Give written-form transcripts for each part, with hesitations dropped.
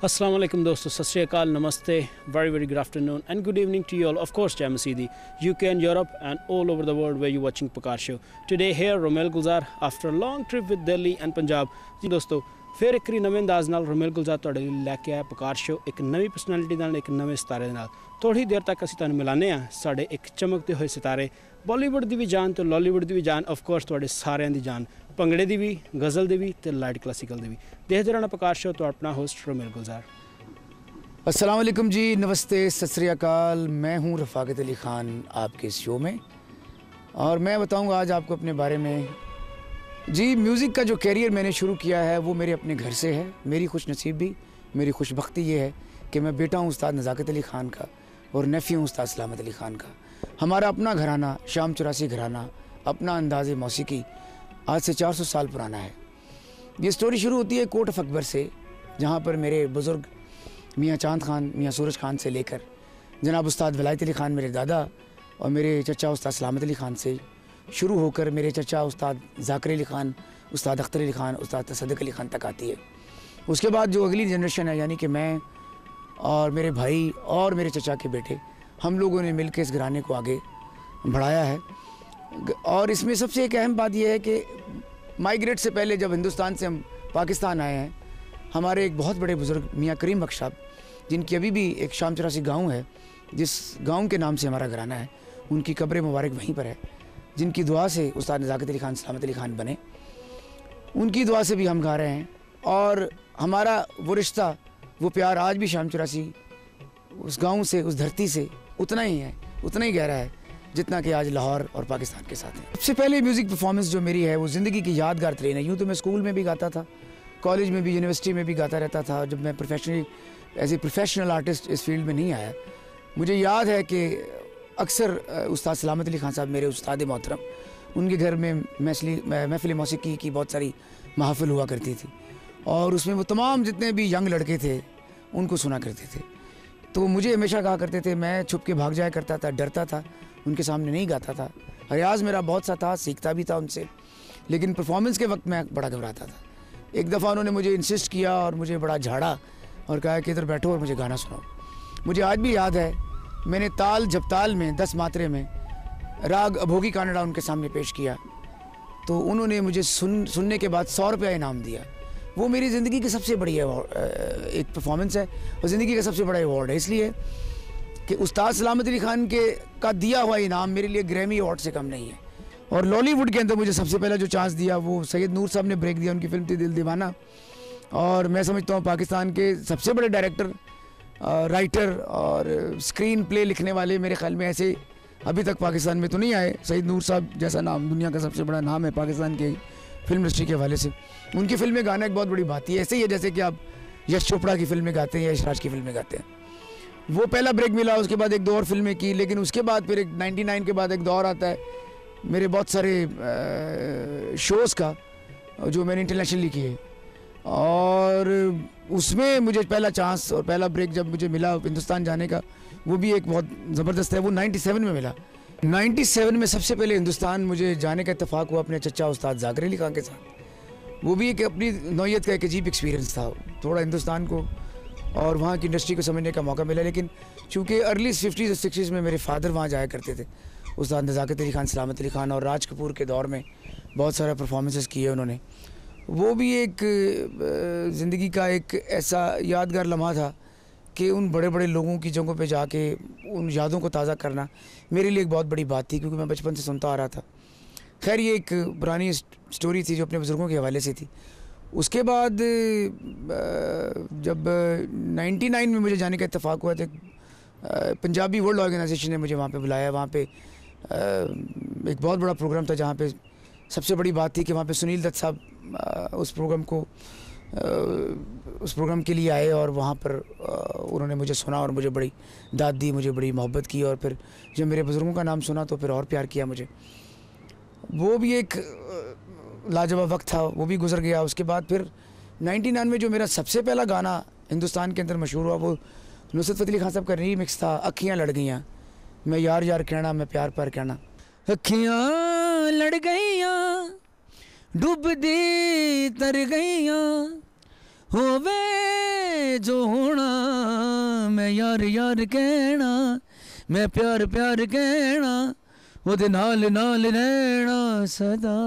अस्सलाम वालेकुम दोस्तों, सत श्री अकाल, नमस्ते, very good afternoon and good evening to you all. Of course, Jai Masidi, UK and Europe and all over the world where you're watching Pakar Show. Today here, Romel Gulzar after a long trip with Delhi and Punjab. जी दोस्तों, फिर एक नवे अंदाज नाल Rommel गुलजार तुहाडे लई लैके आया पकार शो एक नवी परसनैलिटी नाल एक नवे सितारे दे नाल। थोड़ी देर तक असीं तुहानूं मिलाने आ साडे एक चमकते हुए सितारे बॉलीवुड दी भी जान तो लॉलीवुड दी भी जान, ऑफ कोर्स तुहाडे सारिਆਂ दी जान, भंगड़े दी भी, गज़ल दी भी ते लाइट क्लासिकल दी भी। देखदे रहना पकार शो, तो अपना होस्ट रोमेल गुलजार। अस्सलाम वालेकुम जी, नमस्ते, सत श्री अकाल। मैं हूँ रफ़ाकत अली ख़ान आपके इस शो में, और मैं बताऊँगा आज आपको अपने बारे में। जी, म्यूज़िक का जो कैरियर मैंने शुरू किया है वो मेरे अपने घर से है। मेरी खुशनसीबी, मेरी खुशबख्ती ये है कि मैं बेटा हूँ उस्ताद नज़ाकत अली ख़ान का और नेफ़ी हूँ उस्ताद सलामत अली ख़ान का। हमारा अपना घराना, शाम चौरासी घराना, अपना अंदाज़े मौसीकी आज से 400 साल पुराना है। ये स्टोरी शुरू होती है कोट ऑफ अकबर से, जहाँ पर मेरे बुज़ुर्ग मियाँ चांद खान, मियाँ सूरज खान से लेकर जनाब उस्ताद वलायत अली ख़ान मेरे दादा और मेरे चचा उस्ताद सलामत अली ख़ान से शुरू होकर मेरे चचा उस्ताद ज़ाकिर अली ख़ान, उस्ताद अख्तर अली ख़ान, उस्ताद तसद्दुक़ अली ख़ान तक आती है। उसके बाद जो अगली जनरेशन है, यानी कि मैं और मेरे भाई और मेरे चचा के बेटे, हम लोगों ने मिलकर इस घराने को आगे बढ़ाया है। और इसमें सबसे एक अहम बात यह है कि माइग्रेट से पहले जब हिंदुस्तान से हम पाकिस्तान आए हैं, हमारे एक बहुत बड़े बुज़ुर्ग मियाँ करीम बख्श साहब, जिनकी अभी भी एक शाम चौरासी गाँव है, जिस गाँव के नाम से हमारा घराना है, उनकी कब्र मुबारक वहीं पर है, जिनकी दुआ से उस्ताद नज़ाकत अली ख़ान, सलामत अली ख़ान बने। उनकी दुआ से भी हम गा रहे हैं, और हमारा वो रिश्ता, वो प्यार आज भी शाम चौरासी उस गाँव से, उस धरती से उतना ही है, उतना ही गहरा है जितना कि आज लाहौर और पाकिस्तान के साथ है। सबसे पहले म्यूज़िक परफॉर्मेंस जो मेरी है वो ज़िंदगी की यादगार तरीन है। यूँ तो मैं स्कूल में भी गाता था, कॉलेज में भी, यूनिवर्सिटी में भी गाता रहता था। जब मैं एज ए प्रोफेशनल आर्टिस्ट इस फील्ड में नहीं आया, मुझे याद है कि अक्सर उस्ताद सलामत अली ख़ान साहब मेरे उस्ताद मोहतरम, उनके घर में महफ़िल मौसीकी की बहुत सारी महफ़िल हुआ करती थी, और उसमें वो तमाम जितने भी यंग लड़के थे उनको सुना करते थे। तो मुझे हमेशा कहा करते थे, मैं छुप के भाग जाया करता था, डरता था, उनके सामने नहीं गाता था। रियाज़ मेरा बहुत सा था, सीखता भी था उनसे, लेकिन परफॉर्मेंस के वक्त मैं बड़ा घबराता था। एक दफ़ा उन्होंने मुझे इंसिस्ट किया और मुझे बड़ा झाड़ा और कहा कि इधर बैठो और मुझे गाना सुनाओ। मुझे आज भी याद है, मैंने ताल जपताल में 10 मात्रे में राग अभोगी कानड़ा उनके सामने पेश किया, तो उन्होंने मुझे सुनने के बाद 100 रुपया इनाम दिया। वो मेरी ज़िंदगी की सबसे बड़ी एक परफॉर्मेंस है और ज़िंदगी का सबसे बड़ा अवार्ड है, इसलिए कि उस्ताद सलामत अली ख़ान का दिया हुआ इनाम मेरे लिए ग्रैमी अवार्ड से कम नहीं है। और लॉलीवुड के अंदर मुझे सबसे पहला जो चांस दिया वो सैयद नूर साहब ने ब्रेक दिया, उनकी फिल्म थी दिल दीवाना। और मैं समझता हूँ पाकिस्तान के सबसे बड़े डायरेक्टर, राइटर और स्क्रीन प्ले लिखने वाले मेरे ख्याल में ऐसे अभी तक पाकिस्तान में तो नहीं आए। सैयद नूर साहब जैसा नाम दुनिया का सबसे बड़ा नाम है पाकिस्तान के फिल्म इंडस्ट्री के हवाले से। उनकी फिल्में गाना एक बहुत बड़ी बात है। ऐसे ही है जैसे कि आप यश चोपड़ा की फिल्में गाते हैं या यशराज की फिल्में गाते हैं। वो पहला ब्रेक मिला, उसके बाद एक दो और फिल्में की, लेकिन उसके बाद फिर 99 के बाद एक दौर आता है मेरे बहुत सारे शोज़ का जो मैंने इंटरनेशनली किए, और उसमें मुझे पहला चांस और पहला ब्रेक जब मुझे मिला हिंदुस्तान जाने का, वो भी एक बहुत ज़बरदस्त है। वो 97 में मिला। 97 में सबसे पहले हिंदुस्तान मुझे जाने का इत्तेफाक हुआ अपने चचा उस्ताद ज़ाकिर अली ख़ान के साथ। वो भी एक अपनी नौयत का एक अजीब एक्सपीरियंस था। थोड़ा हिंदुस्तान को और वहाँ की इंडस्ट्री को समझने का मौका मिला, लेकिन चूँकि अर्ली 50s और 60s में मेरे फादर वहाँ जाया करते थे, उस्ताद नज़ाकत अली ख़ान, सलामत अली ख़ान और राज कपूर के दौर में बहुत सारे परफॉर्मेंसेस किए उन्होंने। वो भी एक ज़िंदगी का एक ऐसा यादगार लम्हा था कि उन बड़े बड़े लोगों की जगहों पे जाके उन यादों को ताज़ा करना मेरे लिए एक बहुत बड़ी बात थी, क्योंकि मैं बचपन से सुनता आ रहा था। खैर, ये एक पुरानी स्टोरी थी जो अपने बुज़ुर्गों के हवाले से थी। उसके बाद जब 99 में मुझे जाने का इत्तेफाक हुआ, तो पंजाबी वर्ल्ड ऑर्गेनाइजेशन ने मुझे वहाँ पे बुलाया। वहाँ पे एक बहुत बड़ा प्रोग्राम था, जहाँ पे सबसे बड़ी बात थी कि वहाँ पे सुनील दत्त साहब उस प्रोग्राम के लिए आए, और वहाँ पर उन्होंने मुझे सुना और मुझे बड़ी दाद दी, मुझे बड़ी मोहब्बत की, और फिर जब मेरे बुज़ुर्गों का नाम सुना तो फिर और प्यार किया मुझे। वो भी एक लाजवाब वक्त था, वो भी गुजर गया। उसके बाद फिर 99 में जो मेरा सबसे पहला गाना हिंदुस्तान के अंदर मशहूर हुआ, वो नुसरत फ़तेह अली खान साहब का रीमिक्स था, अखियाँ लड़ गईयाँ, मैं यार यार कहना, मैं प्यार प्यार कहना। अखियाँ लड़ गईयाँ डुबदी तर गईयां होवे जो होना, मैं यार यार कहना, मैं प्यार प्यार कहना, ओदे नाल नाल रहना सदा।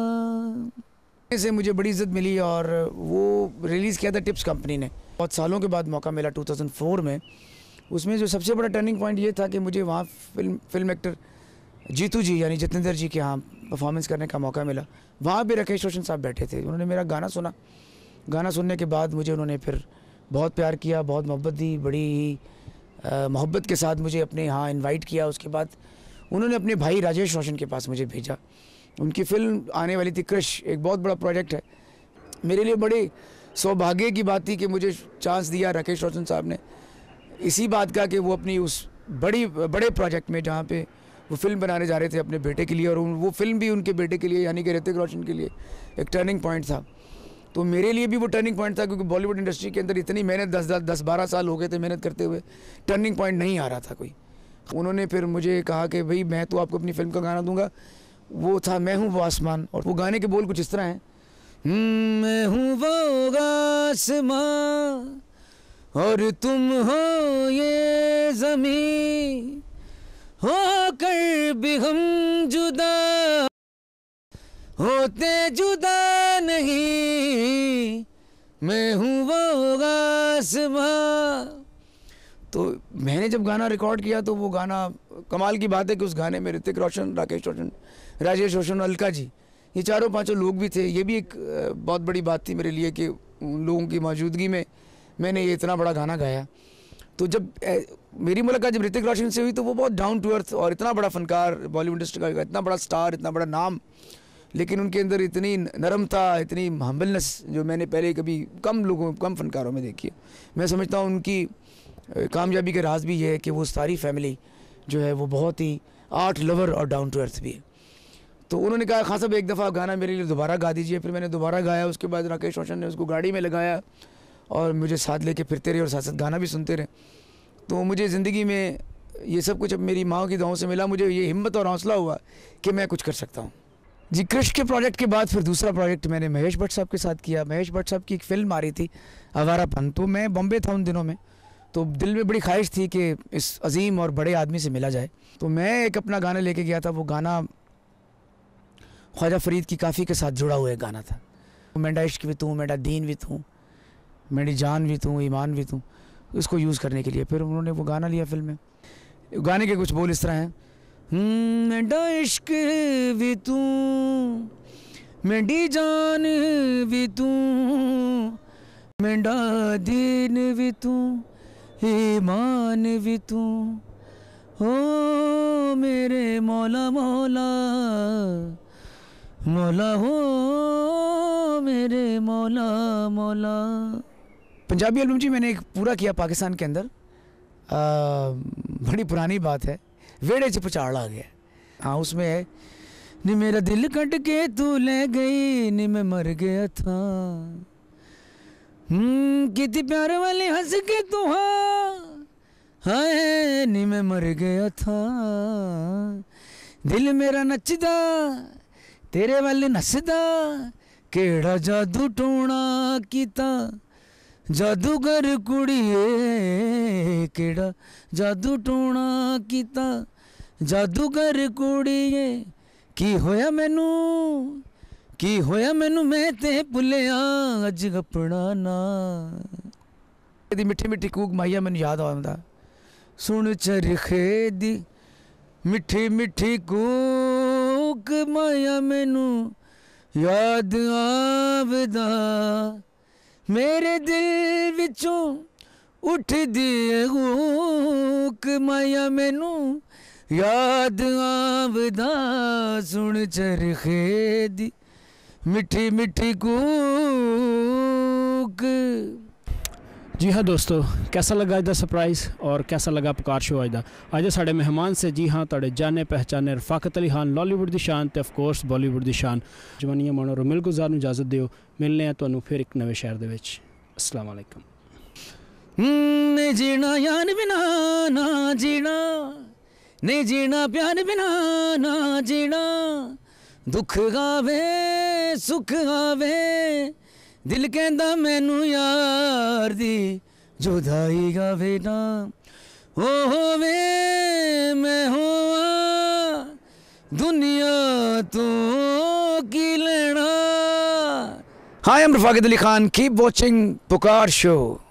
से मुझे बड़ी इज्जत मिली और वो रिलीज़ किया था टिप्स कंपनी ने। बहुत सालों के बाद मौका मिला 2004 में। उसमें जो सबसे बड़ा टर्निंग पॉइंट ये था कि मुझे वहाँ फिल्म एक्टर जीतू जी यानी जितेंद्र जी के यहाँ परफॉर्मेंस करने का मौका मिला। वहाँ भी राकेश रोशन साहब बैठे थे। उन्होंने मेरा गाना सुना। गाना सुनने के बाद मुझे उन्होंने फिर बहुत प्यार किया, बहुत मोहब्बत दी, बड़ी ही मोहब्बत के साथ मुझे अपने यहाँ इनवाइट किया। उसके बाद उन्होंने अपने भाई राजेश रोशन के पास मुझे भेजा। उनकी फ़िल्म आने वाली थी क्रिश, एक बहुत बड़ा प्रोजेक्ट है। मेरे लिए बड़े सौभाग्य की बात थी कि मुझे चांस दिया राकेश रोशन साहब ने, इसी बात का कि वो अपनी उस बड़े प्रोजेक्ट में जहाँ पे वो फिल्म बनाने जा रहे थे अपने बेटे के लिए, और वो फिल्म भी उनके बेटे के लिए यानी कि ऋतिक रोशन के लिए एक टर्निंग पॉइंट था। तो मेरे लिए भी वो टर्निंग पॉइंट था, क्योंकि बॉलीवुड इंडस्ट्री के अंदर इतनी मेहनत 10-12 साल हो गए थे मेहनत करते हुए, टर्निंग पॉइंट नहीं आ रहा था कोई। उन्होंने फिर मुझे कहा कि भाई मैं तो आपको अपनी फिल्म का गाना दूंगा। वो था मैं हूँ वो आसमान, और वो गाने के बोल कुछ इस तरह हैं। मैं हूँ वो आसमान और तुम हो ये ज़मीं, हो कर भी हम जुदा होते जुदा नहीं, मैं हूँ वो आसमान। तो मैंने जब गाना रिकॉर्ड किया तो वो गाना, कमाल की बात है कि उस गाने में ऋतिक रोशन, राकेश रोशन, राजेश रोशन, अलका जी, ये 4-5 लोग भी थे। ये भी एक बहुत बड़ी बात थी मेरे लिए कि उन लोगों की मौजूदगी में मैंने ये इतना बड़ा गाना गाया। तो जब मेरी मुलाकात जब ऋतिक रोशन से हुई तो वो बहुत डाउन टू अर्थ और इतना बड़ा फनकार, बॉलीवुड इंडस्ट्री का इतना बड़ा स्टार, इतना बड़ा नाम, लेकिन उनके अंदर इतनी नरमता, इतनी हम्बलनेस जो मैंने पहले कभी कम फनकारों में देखी है। मैं समझता हूँ उनकी कामयाबी का राज भी ये है कि वो सारी फैमिली जो है वो बहुत ही आर्ट लवर और डाउन टू अर्थ भी है। तो उन्होंने कहा खान साहब एक दफ़ा गाना मेरे लिए दोबारा गा दीजिए। फिर मैंने दोबारा गाया। उसके बाद राकेश रोशन ने उसको गाड़ी में लगाया और मुझे साथ लेके फिरते रहे और साथ साथ गाना भी सुनते रहे। तो मुझे ज़िंदगी में ये सब कुछ अब मेरी माँ की दुआओं से मिला। मुझे ये हिम्मत और हौसला हुआ कि मैं कुछ कर सकता हूँ। जी, कृष के प्रोजेक्ट के बाद फिर दूसरा प्रोजेक्ट मैंने महेश भट्ट साहब के साथ किया। महेश भट्ट साहब की एक फ़िल्म आ रही थी आवारापन। तो मैं बॉम्बे था उन दिनों में, तो दिल में बड़ी ख्वाहिश थी कि इस अजीम और बड़े आदमी से मिला जाए। तो मैं एक अपना गाना लेके गया था। वो गाना ख्वाजा फरीद की काफ़ी के साथ जुड़ा हुआ एक गाना था। मेरा इश्क भी तू, मेरा दीन भी तू, मेरी जान भी तू, ईमान भी तू, उसको यूज़ करने के लिए फिर उन्होंने वो गाना लिया फिल्म में। गाने के कुछ बोल इस तरह हैं। मेरा इश्क भी तू, मेरी जान भी तू, मेरा दीन भी तू, ईमान भी तू, हो मेरे मौला मौला, मौला हो मेरे मौला मौला। पंजाबी एल्बम जी मैंने एक पूरा किया पाकिस्तान के अंदर। बड़ी पुरानी बात है, वेड़े च पचाड़ आ गया। हाँ, उसमें है नी मेरा दिल कट के तू ले गई, नी मैं मर गया था, कितनी प्यार वाली हंस के तू, हाँ हाय नी मैं मर गया था, दिल मेरा नचदा तेरे वाले नसदा, केड़ा जादू टोना कीता, जादूगर कुड़िए, केड़ा जादू टोना कीता, जादूगर कुड़िए, की होया मैनू, की होया मैनू, मैं ते भुलिया अज अपना ना। दी मिठी मिठी कूक माइया मैनू याद आंदा, सुन चरखे दी मिठी मिठी कूक माया मैनू याद आवदा, मेरे दिल विचों उठ दी कूक माया मैनू याद आवदा, सुन चरखे दी मिठी मिठी कूक। जी हाँ दोस्तों, कैसा लगा अज का सरप्राइज़ और कैसा लगा पुकार शो अज का। अज साढ़े मेहमान से जी हाँ तुहाडे जाने पहचाने रफाकत अली खान, लॉलीवुड की शान तो ऑफकोर्स बॉलीवुड की शान। जवानिया मानो रोमिल गुलजार नूं इजाजत दिओ, मिलने हैं तुहानूं फिर एक नवे शहर दे विच। अस्सलाम वालेकुम। नहीं जीना यार बिना ना जीना, नहीं जीना प्यार बिना ना जीना, दुख आवे सुख आवे, दिल कहंदा मैनू यार दी जुदाई का बेटा ओ होवे मैं होवा दुनिया तो की लेना. Hi, I'm Rafaqat Ali Khan. Keep watching Pukar Show.